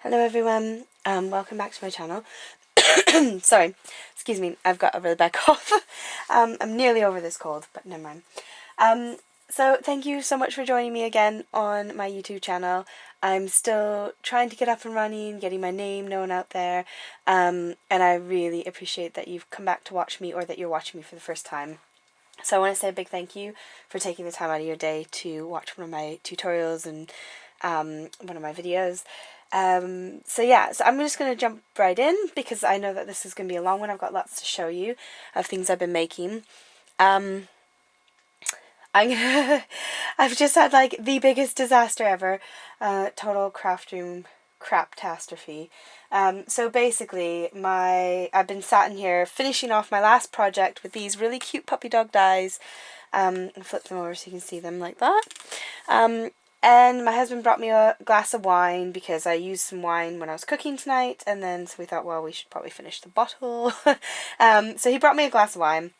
Hello everyone, welcome back to my channel. Sorry, excuse me, I've got a really bad cough. I'm nearly over this cold, but never mind. So thank you so much for joining me again on my YouTube channel. I'm still trying to get up and running, getting my name known out there, and I really appreciate that you've come back to watch me or that you're watching me for the first time. So I want to say a big thank you for taking the time out of your day to watch one of my tutorials and one of my videos. So I'm just going to jump right in because I know that this is going to be a long one. I've got lots to show you of things I've been making. I've just had like the biggest disaster ever, total craft room craptastrophe. So basically I've been sat in here finishing off my last project with these really cute puppy dog dies. I'll flip them over so you can see them like that. And my husband brought me a glass of wine because I used some wine when I was cooking tonight, and then so we thought, well, we should probably finish the bottle. So he brought me a glass of wine,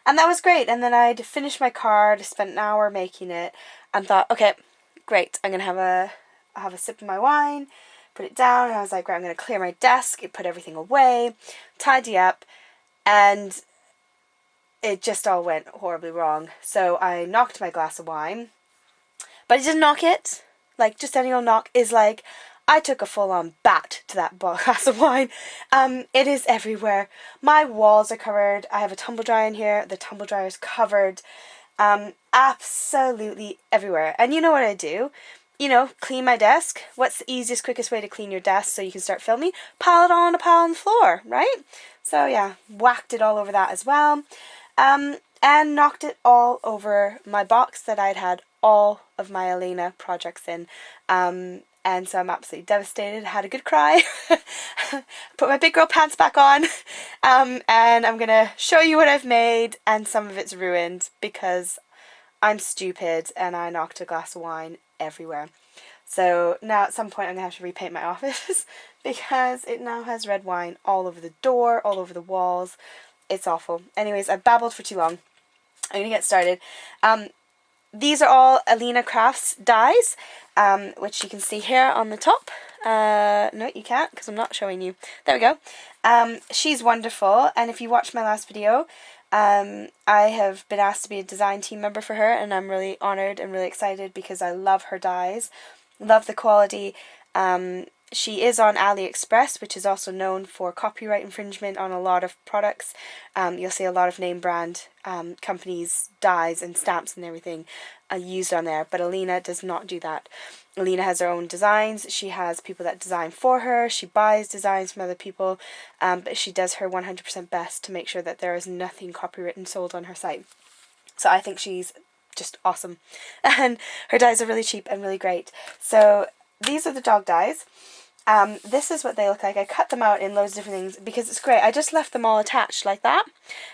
and that was great. And then I'd finished my card, spent an hour making it, and thought, okay, great, I'm gonna have a sip of my wine, put it down, and I was like, right, I'm gonna clear my desk, put everything away, tidy up, and it just all went horribly wrong. So I knocked my glass of wine. But I didn't knock it. Like, just any old knock is like, I took a full-on bat to that glass of wine. It is everywhere. My walls are covered. I have a tumble dryer in here. The tumble dryer is covered. Absolutely everywhere. And you know what I do? You know, clean my desk. What's the easiest, quickest way to clean your desk so you can start filming? Pile it on a pile on the floor, right? So yeah, whacked it all over that as well. And knocked it all over my box that I'd had all of my Elena projects in. And so I'm absolutely devastated. Had a good cry. Put my big girl pants back on. And I'm going to show you what I've made, and some of it's ruined because I'm stupid and I knocked a glass of wine everywhere. So now at some point I'm going to have to repaint my office because it now has red wine all over the door, all over the walls. It's awful. Anyways, I've babbled for too long. I'm going to get started. These are all Alina Crafts dies, which you can see here on the top. No, you can't because I'm not showing you. There we go. She's wonderful, and if you watched my last video, I have been asked to be a design team member for her, and I'm really honoured and really excited because I love her dies. Love the quality. She is on AliExpress, which is also known for copyright infringement on a lot of products. You'll see a lot of name brand companies' dies and stamps and everything used on there, but Alina does not do that. Alina has her own designs. She has people that design for her. She buys designs from other people, but she does her 100% best to make sure that there is nothing copywritten sold on her site. So I think she's just awesome. And her dies are really cheap and really great. So these are the dog dies. This is what they look like. I cut them out in loads of different things because it's great. I just left them all attached like that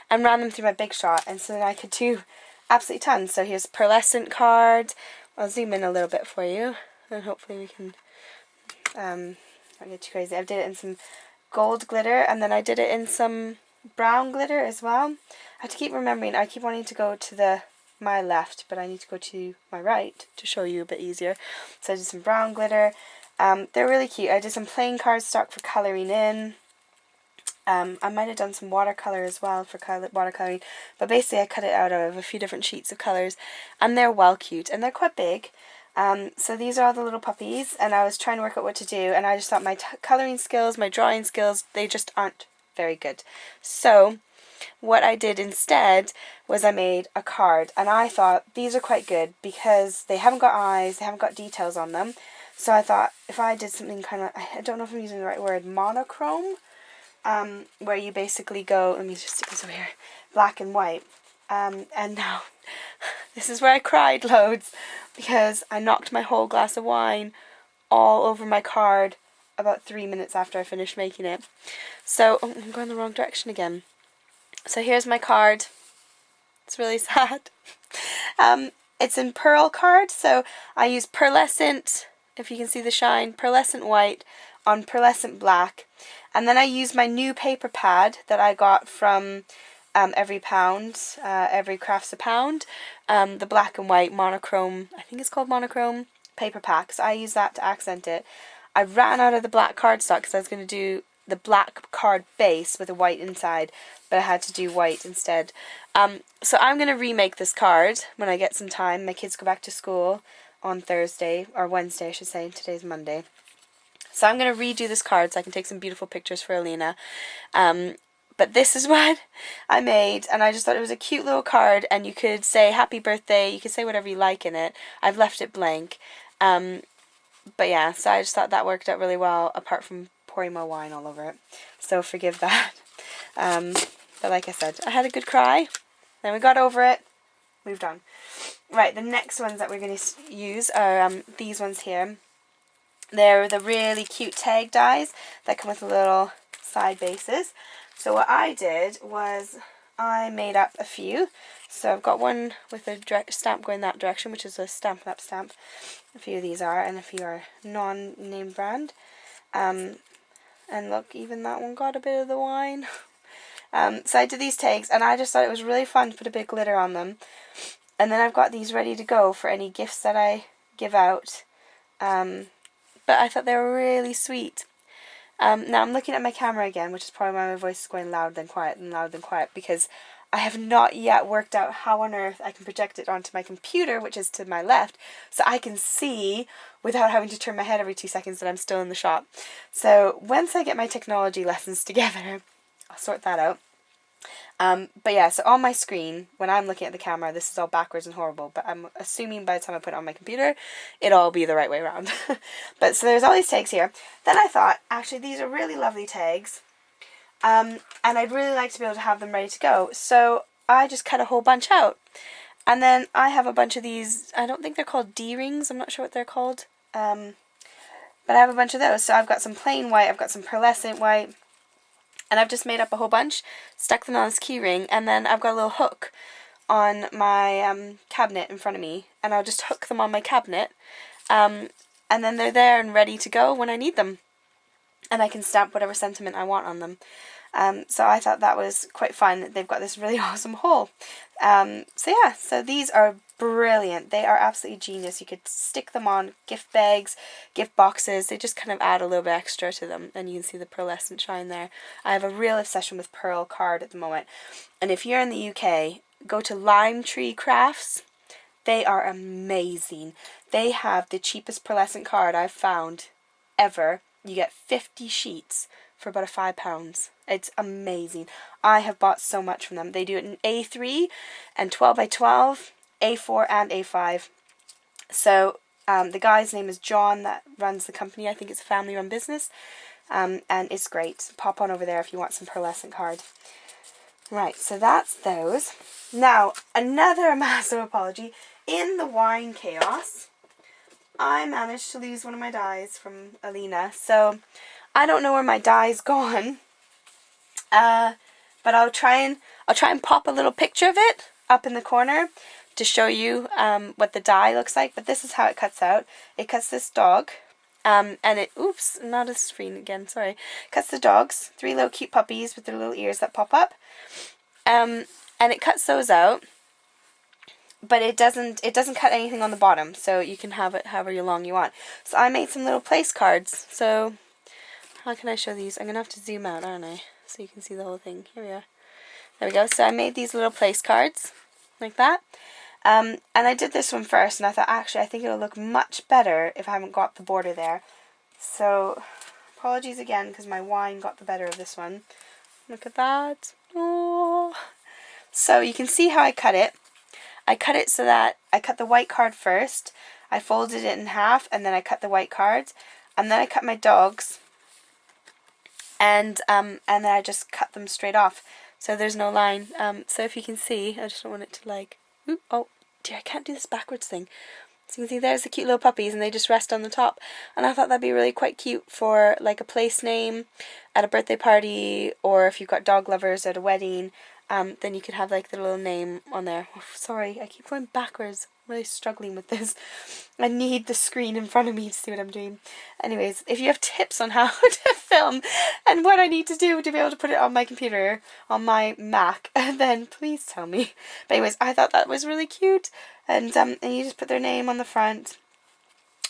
and ran them through my Big Shot, and so then I could do absolutely tons. So here's Pearlescent cards. I'll zoom in a little bit for you and hopefully we can not get too crazy. I did it in some gold glitter, and then I did it in some brown glitter as well. I have to keep remembering. I keep wanting to go to my left, but I need to go to my right to show you a bit easier. So I did some brown glitter. They're really cute. I did some plain cardstock for colouring in. I might have done some watercolour as well for watercolouring, but basically I cut it out of a few different sheets of colours, and they're well cute, and they're quite big. So these are all the little puppies, and I was trying to work out what to do, and I just thought my colouring skills, my drawing skills, they just aren't very good. So what I did instead was I made a card, and I thought these are quite good because they haven't got eyes, they haven't got details on them. So I thought if I did something kind of, I don't know if I'm using the right word, monochrome, where you basically go, let me just stick this over here, black and white. And now, this is where I cried loads because I knocked my whole glass of wine all over my card about 3 minutes after I finished making it. So, oh, I'm going the wrong direction again. So here's my card. It's really sad. It's in pearl card, so I use pearlescent, if you can see the shine, pearlescent white on pearlescent black, and then I use my new paper pad that I got from Every Crafts a Pound, the black and white monochrome, I think it's called monochrome paper pack, so I use that to accent it. I ran out of the black cardstock because I was going to do the black card base with a white inside, but I had to do white instead. So I'm going to remake this card when I get some time. My kids go back to school on Thursday, or Wednesday I should say. Today's Monday. So I'm going to redo this card so I can take some beautiful pictures for Alina. But this is what I made, and I just thought it was a cute little card, and you could say happy birthday, you could say whatever you like in it. I've left it blank. But yeah, so I just thought that worked out really well, apart from pouring my wine all over it. So forgive that. But like I said, I had a good cry, then we got over it, moved on. Right, the next ones that we're going to use are these ones here. They're the really cute tag dies that come with little side bases. So what I did was I made up a few. So I've got one with a stamp going that direction, which is a Stampin' Up! Stamp. A few of these are, and a few are non-name brand. And look, even that one got a bit of the wine. So I did these tags, and I just thought it was really fun to put a bit of glitter on them. And then I've got these ready to go for any gifts that I give out. But I thought they were really sweet. Now I'm looking at my camera again, which is probably why my voice is going loud than quiet and loud than quiet, because I have not yet worked out how on earth I can project it onto my computer, which is to my left, so I can see without having to turn my head every 2 seconds that I'm still in the shop. So once I get my technology lessons together, I'll sort that out. But yeah, so on my screen, when I'm looking at the camera, this is all backwards and horrible, but I'm assuming by the time I put it on my computer, it'll all be the right way around. But so there's all these tags here. Then I thought, actually, these are really lovely tags, and I'd really like to be able to have them ready to go. So I just cut a whole bunch out. And then I have a bunch of these, I don't think they're called D-rings, I'm not sure what they're called, but I have a bunch of those. So I've got some plain white, I've got some pearlescent white, and I've just made up a whole bunch, stuck them on this key ring, and then I've got a little hook on my cabinet in front of me, and I'll just hook them on my cabinet, and then they're there and ready to go when I need them, and I can stamp whatever sentiment I want on them. So I thought that was quite fun. They've got this really awesome hole. So yeah, so these are brilliant. They are absolutely genius. You could stick them on gift bags, gift boxes. They just kind of add a little bit extra to them, and you can see the pearlescent shine there. I have a real obsession with pearl card at the moment, and if you're in the UK, go to Lime Tree Crafts. They are amazing. They have the cheapest pearlescent card I've found ever. You get 50 sheets for about £5. It's amazing. I have bought so much from them. They do it in A3 and 12 by 12, A4 and A5. So the guy's name is John that runs the company. I think it's a family-run business, and it's great. Pop on over there if you want some pearlescent card. Right, so that's those. Now, another massive apology. In the wine chaos, I managed to lose one of my dies from Alina. So I don't know where my die's gone. But I'll try and pop a little picture of it up in the corner to show you what the die looks like. But this is how it cuts out. It cuts this dog, and it, oops, not a screen again, sorry. Cuts the dogs, 3 little cute puppies with their little ears that pop up, and it cuts those out. But it doesn't cut anything on the bottom, so you can have it however long you want. So I made some little place cards. So how can I show these? I'm gonna have to zoom out, aren't I? So you can see the whole thing. Here we are. There we go. So I made these little place cards like that. And I did this one first, and I thought, actually, I think it'll look much better if I haven't got the border there. So apologies again, because my wine got the better of this one. Look at that. Oh. So you can see how I cut it. I cut it so that I cut the white card first. I folded it in half, and then I cut the white cards, and then I cut my dogs. And then I just cut them straight off, so there's no line. So if you can see, I just don't want it to like, ooh, oh dear, I can't do this backwards thing. So you can see there's the cute little puppies, and they just rest on the top. And I thought that'd be really quite cute for like a place name at a birthday party, or if you've got dog lovers at a wedding, then you could have like the little name on there. Oh, sorry, I keep going backwards. I'm really struggling with this. I need the screen in front of me to see what I'm doing. Anyways, if you have tips on how to film and what I need to do to be able to put it on my computer, on my Mac, then please tell me. But anyways, I thought that was really cute. And you just put their name on the front.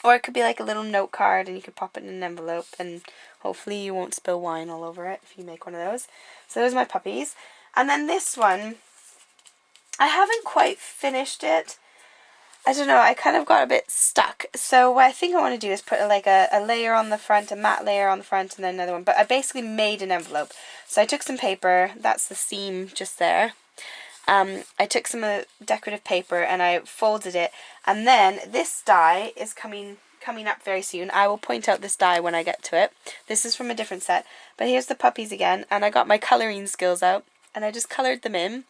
Or it could be like a little note card and you could pop it in an envelope and hopefully you won't spill wine all over it if you make one of those. So those are my puppies. And then this one, I haven't quite finished it. I don't know, I kind of got a bit stuck. So what I think I want to do is put like a layer on the front, a matte layer on the front, and then another one. But I basically made an envelope. So I took some paper, that's the seam just there. I took some decorative paper and I folded it. And then this die is coming up very soon. I will point out this die when I get to it. This is from a different set. But here's the puppies again. And I got my colouring skills out. And I just coloured them in.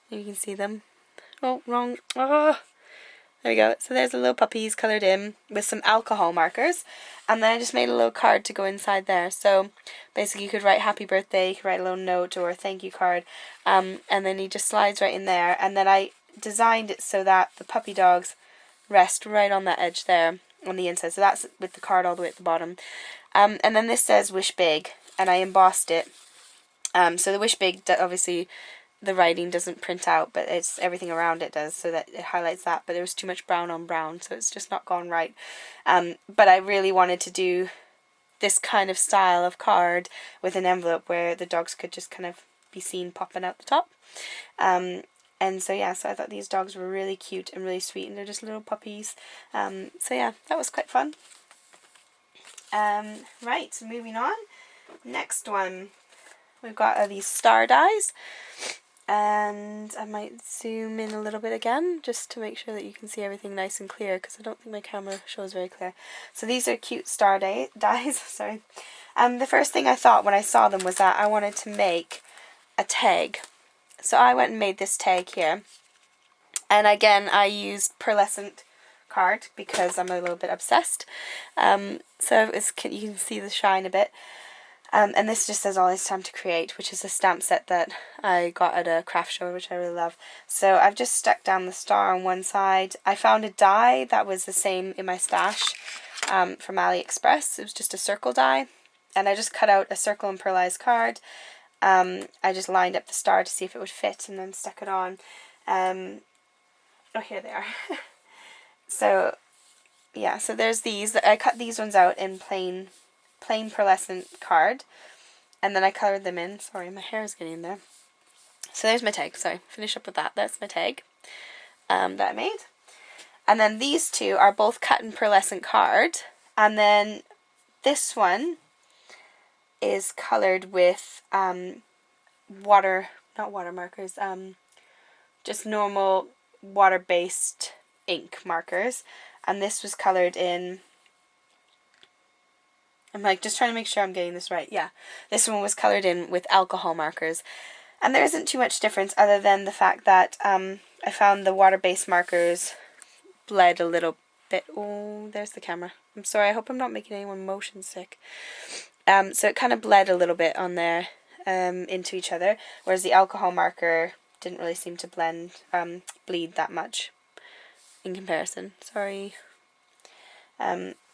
You can see them. Oh, wrong. Oh. There we go. So there's the little puppies coloured in with some alcohol markers. And then I just made a little card to go inside there. So basically you could write happy birthday, you could write a little note or a thank you card. And then he just slides right in there. And then I designed it so that the puppy dogs rest right on that edge there on the inside. So that's with the card all the way at the bottom. And then this says wish big. And I embossed it. So the wish big, obviously the writing doesn't print out, but it's everything around it does, so that it highlights that. But there was too much brown on brown, so it's just not gone right. But I really wanted to do this kind of style of card with an envelope where the dogs could just kind of be seen popping out the top. And so yeah, so I thought these dogs were really cute and really sweet, and they're just little puppies. So yeah, that was quite fun. Right, so moving on. Next one, we've got these star dies. And I might zoom in a little bit again just to make sure that you can see everything nice and clear, because I don't think my camera shows very clear. So these are cute star dies. Sorry. The first thing I thought when I saw them was that I wanted to make a tag. So I went and made this tag here. And again, I used Pearlescent card because I'm a little bit obsessed. So you can see the shine a bit. And this just says all it's time to create, which is a stamp set that I got at a craft show, which I really love. So I've just stuck down the star on one side. I found a die that was the same in my stash from AliExpress. It was just a circle die. And I just cut out a circle and pearlized card. I just lined up the star to see if it would fit and then stuck it on. Oh, here they are. So, yeah, so there's these. I cut these ones out in plain pearlescent card, and then I coloured them in. Sorry, my hair is getting in there. So there's my tag. Sorry, finish up with that. That's my tag that I made. And then these two are both cut in pearlescent card, and then this one is coloured with not water markers, just normal water-based ink markers, and this was coloured in. I'm like just trying to make sure I'm getting this right. Yeah, this one was coloured in with alcohol markers. And there isn't too much difference other than the fact that I found the water-based markers bled a little bit. Oh, there's the camera. I'm sorry, I hope I'm not making anyone motion sick. So it kind of bled a little bit on there into each other, whereas the alcohol marker didn't really seem to bleed that much in comparison. Sorry.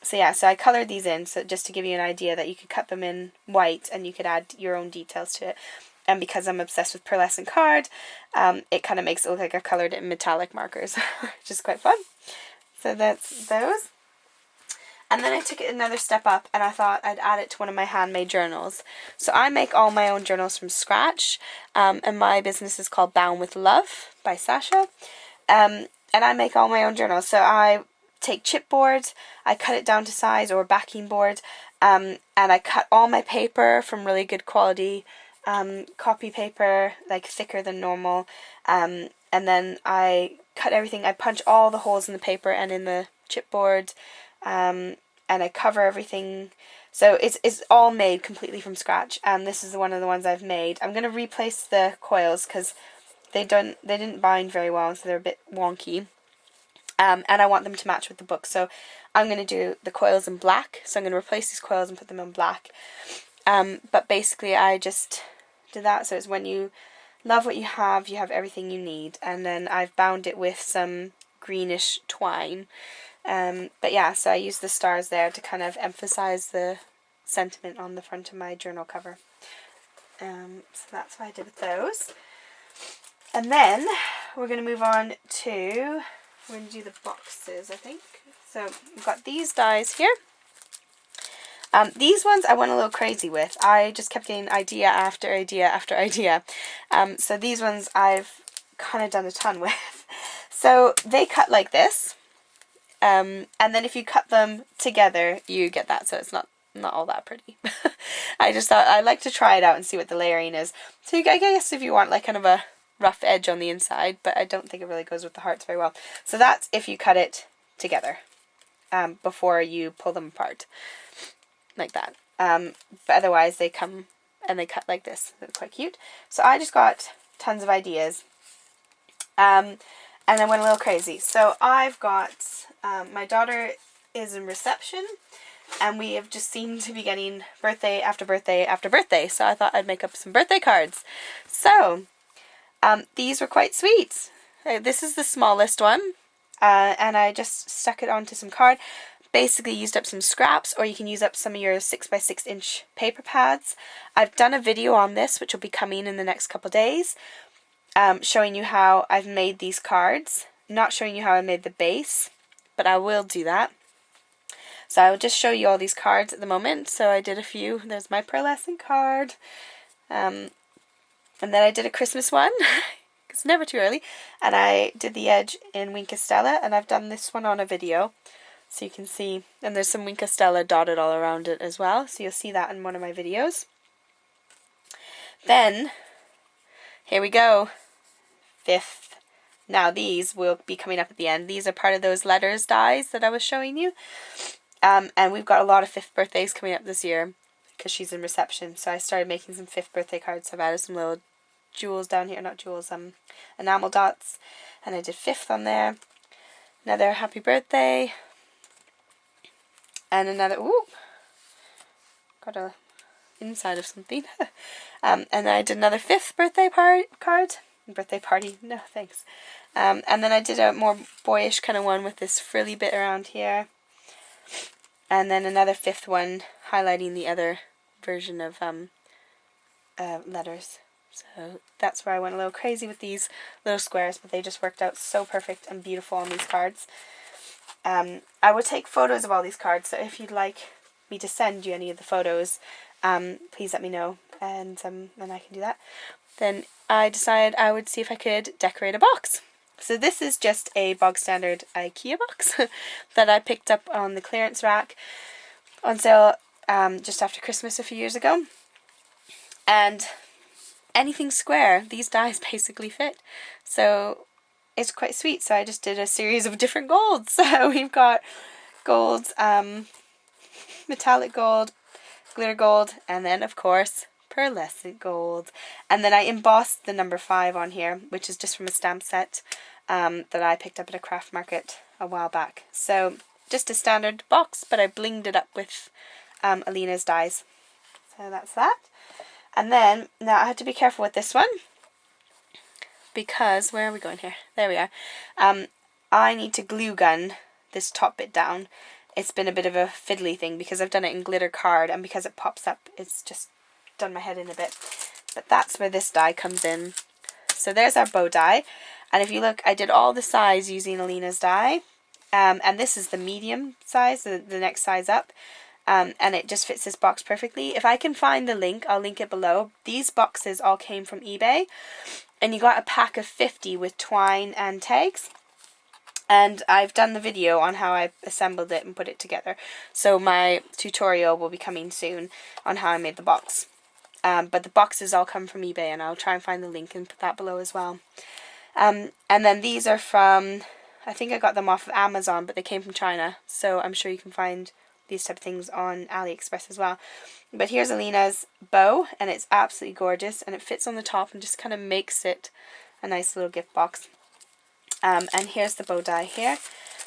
So yeah, so I coloured these in, so just to give you an idea that you could cut them in white and you could add your own details to it. And because I'm obsessed with pearlescent card, it kind of makes it look like I coloured it in metallic markers, which is quite fun. So that's those. And then I took it another step up and I thought I'd add it to one of my handmade journals. So I make all my own journals from scratch, and my business is called Bound with Love by Sasha. And I make all my own journals. So I take chipboard, I cut it down to size, or backing board, and I cut all my paper from really good quality copy paper, like thicker than normal, and then I cut everything. I punch all the holes in the paper and in the chipboard, and I cover everything. So it's all made completely from scratch, and this is one of the ones I've made. I'm going to replace the coils because they didn't bind very well, so they're a bit wonky. And I want them to match with the book. So I'm going to do the coils in black. So I'm going to replace these coils and put them in black. But basically I just did that. So it's when you love what you have everything you need. And then I've bound it with some greenish twine. But yeah, so I used the stars there to kind of emphasize the sentiment on the front of my journal cover. So that's what I did with those. And then we're going to move on to... We're going to do the boxes, I think. So we've got these dies here. These ones I went a little crazy with. I just kept getting idea after idea after idea. So these ones I've kind of done a ton with. So they cut like this. And then if you cut them together, you get that. So it's not all that pretty. I just thought I'd like to try it out and see what the layering is. So I guess if you want like kind of a rough edge on the inside, but I don't think it really goes with the hearts very well. So that's if you cut it together before you pull them apart. Like that. But otherwise they come and they cut like this. It's quite cute. So I just got tons of ideas. And I went a little crazy. So I've got, my daughter is in reception and we have just seemed to be getting birthday after birthday after birthday. So I thought I'd make up some birthday cards. So these were quite sweet. This is the smallest one. And I just stuck it onto some card. Basically used up some scraps, or you can use up some of your 6x6 inch paper pads. I've done a video on this which will be coming in the next couple days, showing you how I've made these cards. Not showing you how I made the base, but I will do that. So I will just show you all these cards at the moment. So I did a few. There's my Pearlescent card, and then I did a Christmas one. It's never too early, and I did the edge in Wink Stella, and I've done this one on a video. So you can see, and there's some Wink Stella dotted all around it as well. So you'll see that in one of my videos. Then, here we go. 5th. Now these will be coming up at the end. These are part of those letters dies that I was showing you. And we've got a lot of 5th birthdays coming up this year because she's in reception. So I started making some 5th birthday cards. So I've added some little jewels down here. Not jewels, enamel dots. And I did 5th on there. Another happy birthday. And another, ooh, got a inside of something. And then I did another 5th birthday card. Birthday party, no thanks. And then I did a more boyish kind of one with this frilly bit around here. And then another 5th one highlighting the other version of letters. So that's where I went a little crazy with these little squares, but they just worked out so perfect and beautiful on these cards. I would take photos of all these cards, so if you'd like me to send you any of the photos, please let me know, and I can do that. Then I decided I would see if I could decorate a box. So this is just a bog standard IKEA box that I picked up on the clearance rack on sale just after Christmas a few years ago. And anything square, these dies basically fit. So it's quite sweet. So I just did a series of different golds. So we've got gold, metallic gold, glitter gold, and then of course pearlescent gold. And then I embossed the number 5 on here, which is just from a stamp set that I picked up at a craft market a while back. So just a standard box, but I blinged it up with Alina's dies. So that's that. And then, now I have to be careful with this one, because, where are we going here? There we are. I need to glue gun this top bit down. It's been a bit of a fiddly thing because I've done it in glitter card, and because it pops up, it's just done my head in a bit. But that's where this die comes in. So there's our bow die. And if you look, I did all the size using Alina's die. And this is the medium size, the next size up. And it just fits this box perfectly. If I can find the link, I'll link it below. These boxes all came from eBay. And you got a pack of 50 with twine and tags. And I've done the video on how I assembled it and put it together. So my tutorial will be coming soon on how I made the box. But the boxes all come from eBay, and I'll try and find the link and put that below as well. And then these are from, I think I got them off of Amazon, but they came from China. So I'm sure you can find these type of things on AliExpress as well. But here's Alina's bow, and it's absolutely gorgeous, and it fits on the top and just kind of makes it a nice little gift box. And here's the bow die here.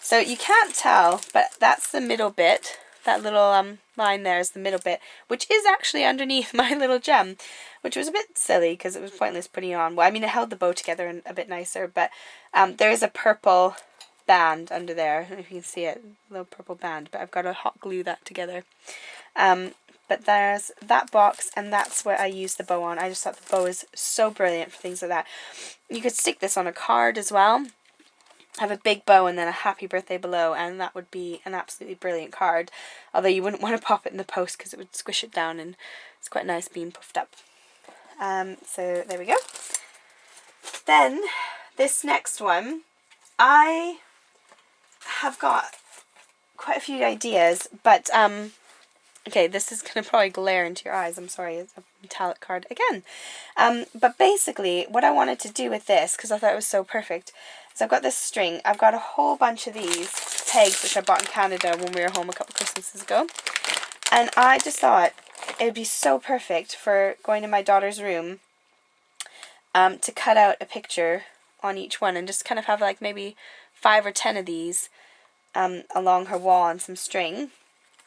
So you can't tell, but that's the middle bit. That little line there is the middle bit, which is actually underneath my little gem, which was a bit silly because it was pointless putting it on. Well, I mean, it held the bow together and a bit nicer, but there is a purple band under there. I don't know if you can see it, a little purple band, but I've got to hot glue that together. But there's that box, and that's where I use the bow on. I just thought the bow is so brilliant for things like that. You could stick this on a card as well. have a big bow and then a happy birthday below, and that would be an absolutely brilliant card. Although you wouldn't want to pop it in the post because it would squish it down, and it's quite nice being puffed up. So there we go. Then this next one, I have got quite a few ideas, but okay, this is going to probably glare into your eyes. I'm sorry, it's a metallic card again. But basically, what I wanted to do with this, because I thought it was so perfect, is I've got this string. I've got a whole bunch of these pegs, which I bought in Canada when we were home a couple Christmases ago. And I just thought it would be so perfect for going to my daughter's room to cut out a picture on each one and just kind of have like maybe 5 or 10 of these along her wall on some string.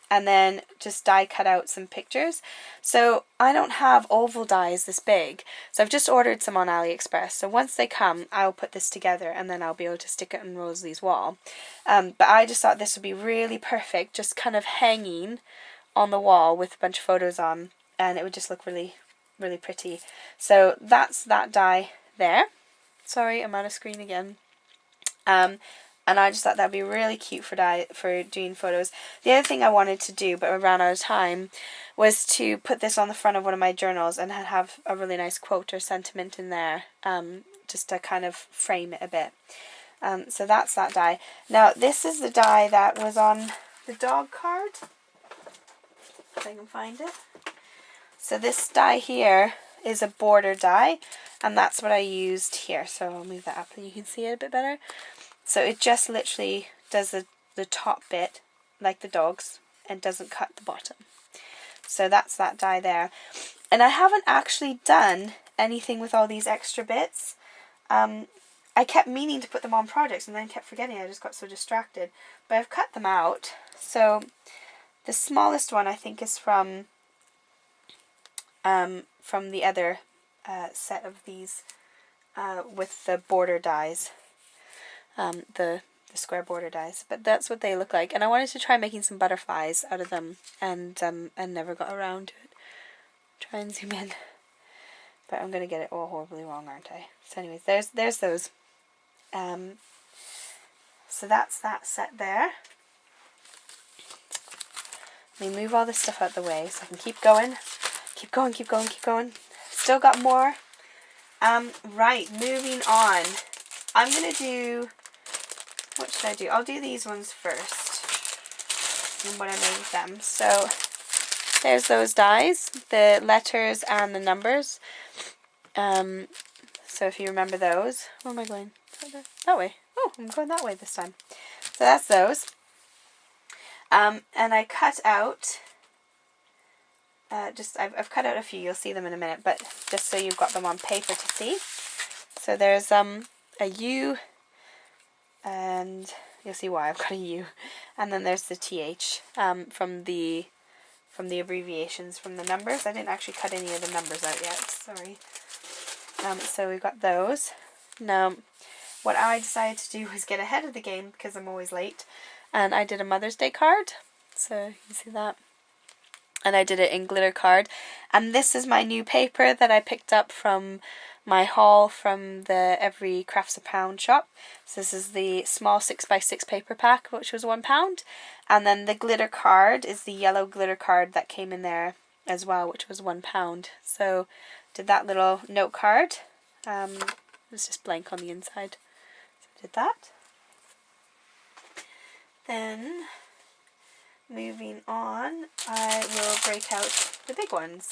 And then just die cut out some pictures. So I don't have oval dies this big, so I've just ordered some on AliExpress. So once they come, I'll put this together and then I'll be able to stick it on Rosalie's wall. But I just thought this would be really perfect, just kind of hanging on the wall with a bunch of photos on, and it would just look really, really pretty. So that's that die there. Sorry, I'm out of screen again. And I just thought that would be really cute for doing photos. The other thing I wanted to do, but I ran out of time, was to put this on the front of one of my journals and have a really nice quote or sentiment in there, just to kind of frame it a bit. So that's that die. Now, this is the die that was on the dog card, if I can find it. So this die here is a border die, and that's what I used here. So I'll move that up and you can see it a bit better. So it just literally does the top bit, like the dogs, and doesn't cut the bottom. So that's that die there. And I haven't actually done anything with all these extra bits. I kept meaning to put them on projects and then kept forgetting. I just got so distracted. But I've cut them out. So the smallest one I think is from the other set of these with the border dies. The square border dies, but that's what they look like. And I wanted to try making some butterflies out of them, and never got around to it. Try and zoom in, but I'm gonna get it all horribly wrong, aren't I? So anyways, there's those. So that's that set there. Let me move all this stuff out the way so I can keep going. Keep going. Still got more. Right, moving on. I'm gonna do. What should I do? I'll do these ones first, and what I made with them. So there's those dies, the letters and the numbers. So if you remember those, where am I going? That way. Oh, I'm going that way this time. So that's those. And I cut out. I've cut out a few. You'll see them in a minute, but just so you've got them on paper to see. So there's a U. And you'll see why I've got a U. And then there's the TH from the abbreviations from the numbers. I didn't actually cut any of the numbers out yet, sorry. So we've got those. Now, what I decided to do was get ahead of the game because I'm always late. And I did a Mother's Day card. So you can see that. And I did it in glitter card. And this is my new paper that I picked up from my haul from the Every Crafts a Pound shop. So this is the small 6x6 paper pack, which was £1. And then the glitter card is the yellow glitter card that came in there as well, which was £1. So did that little note card. It was just blank on the inside. So I did that. Then moving on, I will break out the big ones.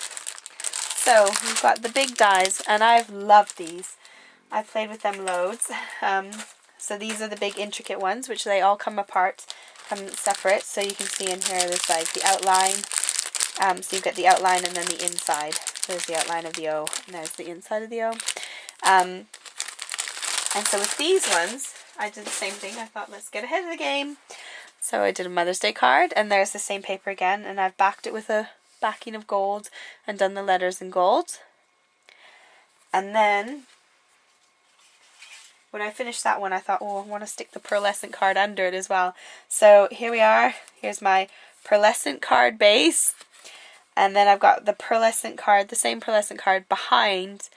So we've got the big dies, and I've loved these. I've played with them loads. So these are the big intricate ones, which they all come apart, come separate. So you can see in here there's like the outline. So you've got the outline and then the inside. There's the outline of the O, and there's the inside of the O. And so with these ones, I did the same thing. I thought, let's get ahead of the game. So I did a Mother's Day card, and there's the same paper again, and I've backed it with a backing of gold and done the letters in gold. And then when I finished that one, I thought, oh, I want to stick the pearlescent card under it as well. So here we are. Here's my pearlescent card base, and then I've got the pearlescent card, the same pearlescent card behind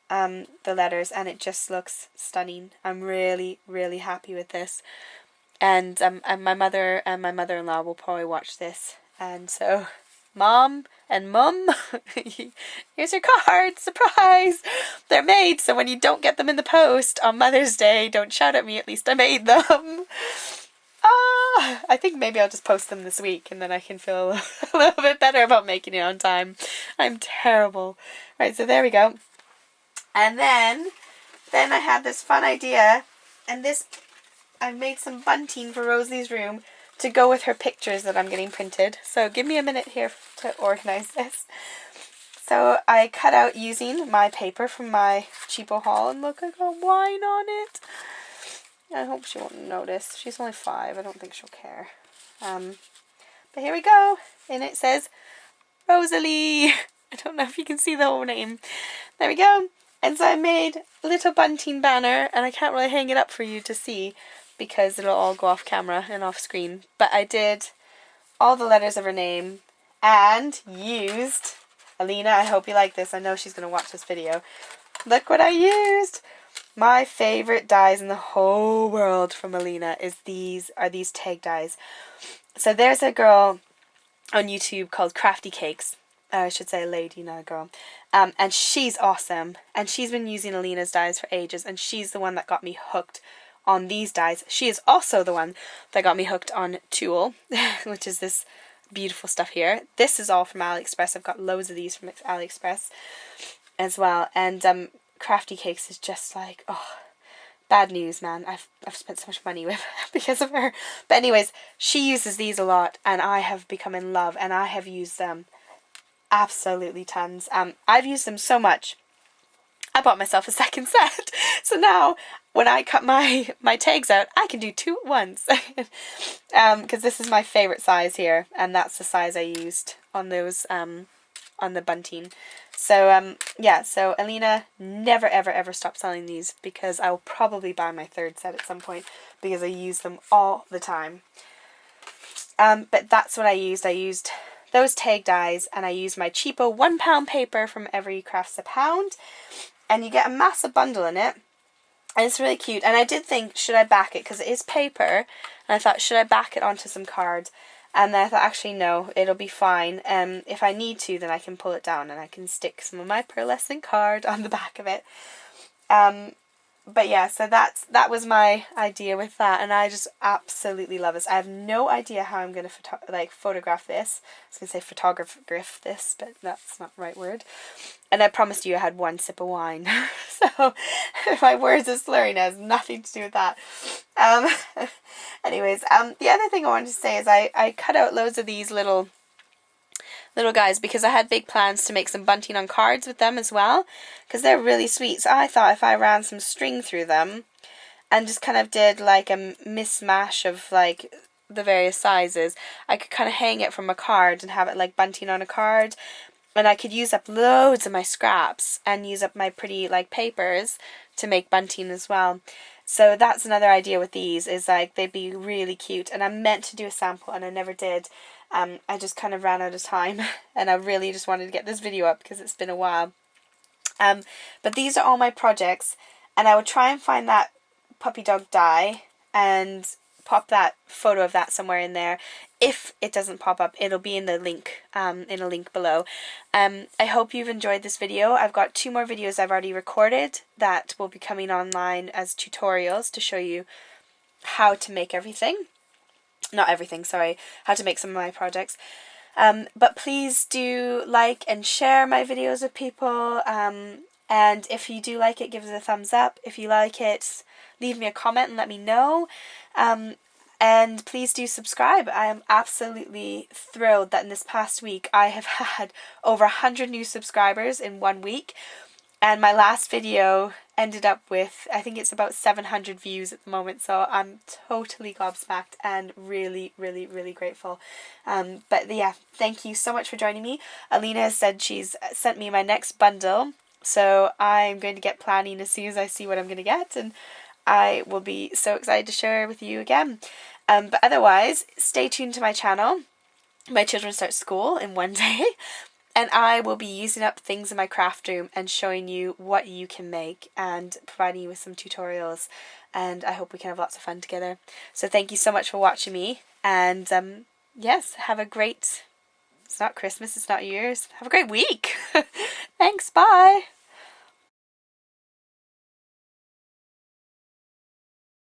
the letters, and it just looks stunning. I'm really, really happy with this. And my mother and my mother-in-law will probably watch this, and so Mom and Mum, here's your card, surprise! They're made, so when you don't get them in the post on Mother's Day, don't shout at me, at least I made them. I think maybe I'll just post them this week, and then I can feel a little bit better about making it on time. I'm terrible. Right, so there we go. And then I had this fun idea, and this, I made some bunting for Rosalie's room to go with her pictures that I'm getting printed. So give me a minute here to organize this. So I cut out using my paper from my cheapo haul, and look, I got wine on it. I hope she won't notice. She's only 5. I don't think she'll care. But here we go. And it says Rosalie. I don't know if you can see the whole name. There we go. And so I made a little bunting banner, and I can't really hang it up for you to see because it'll all go off camera and off screen. But I did all the letters of her name and used, Alina, I hope you like this. I know she's going to watch this video. Look what I used. My favorite dies in the whole world from Alina are these tag dies. So there's a girl on YouTube called Crafty Cakes. I should say a lady, not a girl. And she's awesome. And she's been using Alina's dies for ages. And she's the one that got me hooked on these dies. She is also the one that got me hooked on tulle, which is this beautiful stuff here. This is all from AliExpress. I've got loads of these from AliExpress as well. And Crafty Cakes is just like, oh, bad news, man. I've spent so much money with because of her. But anyways, she uses these a lot, and I have become in love, and I have used them absolutely tons. I've used them so much, I bought myself a second set. So now, when I cut my tags out, I can do 2 at once. Because this is my favourite size here, and that's the size I used on those, on the bunting. So, yeah, so Alina, never, ever, ever stop selling these, because I will probably buy my 3rd set at some point, because I use them all the time. But that's what I used. I used those tag dies, and I used my cheapo £1 paper from Every Crafts a Pound, and you get a massive bundle in it, and it's really cute. And I did think, should I back it, because it is paper, and I thought, should I back it onto some cards? And then I thought, actually no, it'll be fine. If I need to, then I can pull it down, and I can stick some of my Pearlescent card on the back of it. But yeah, so that was my idea with that, and I just absolutely love this. I have no idea how I'm going to photograph this. I was going to say photograph this, but that's not the right word. And I promised you I had 1 sip of wine. So if my words are slurring, it has nothing to do with that. Anyways, the other thing I wanted to say is I cut out loads of these little guys, because I had big plans to make some bunting on cards with them as well, because they're really sweet. So I thought if I ran some string through them and just kind of did like a mismatch of like the various sizes, I could kind of hang it from a card and have it like bunting on a card, and I could use up loads of my scraps and use up my pretty like papers to make bunting as well. So that's another idea with these, is like they'd be really cute, and I meant to do a sample and I never did. I just kind of ran out of time, and I really just wanted to get this video up because it's been a while. But these are all my projects, and I will try and find that puppy dog die and pop that photo of that somewhere in there. If it doesn't pop up, it'll be in the link, in a link below. I hope you've enjoyed this video. I've got 2 more videos I've already recorded that will be coming online as tutorials to show you how to make everything. Not everything, sorry, how to make some of my projects. But please do like and share my videos with people, and if you do like it, give it a thumbs up. If you like it, leave me a comment and let me know. And please do subscribe. I am absolutely thrilled that in this past week I have had over 100 new subscribers in 1 week, and my last video ended up with, I think it's about 700 views at the moment, so I'm totally gobsmacked and really, really, really grateful. But yeah, thank you so much for joining me. Alina has said she's sent me my next bundle, so I'm going to get planning as soon as I see what I'm going to get, and I will be so excited to share with you again. But otherwise, stay tuned to my channel. My children start school in 1 day. and I will be using up things in my craft room and showing you what you can make and providing you with some tutorials, and I hope we can have lots of fun together. So thank you so much for watching me, and yes, have a great, it's not Christmas, it's not yours, have a great week. Thanks, bye.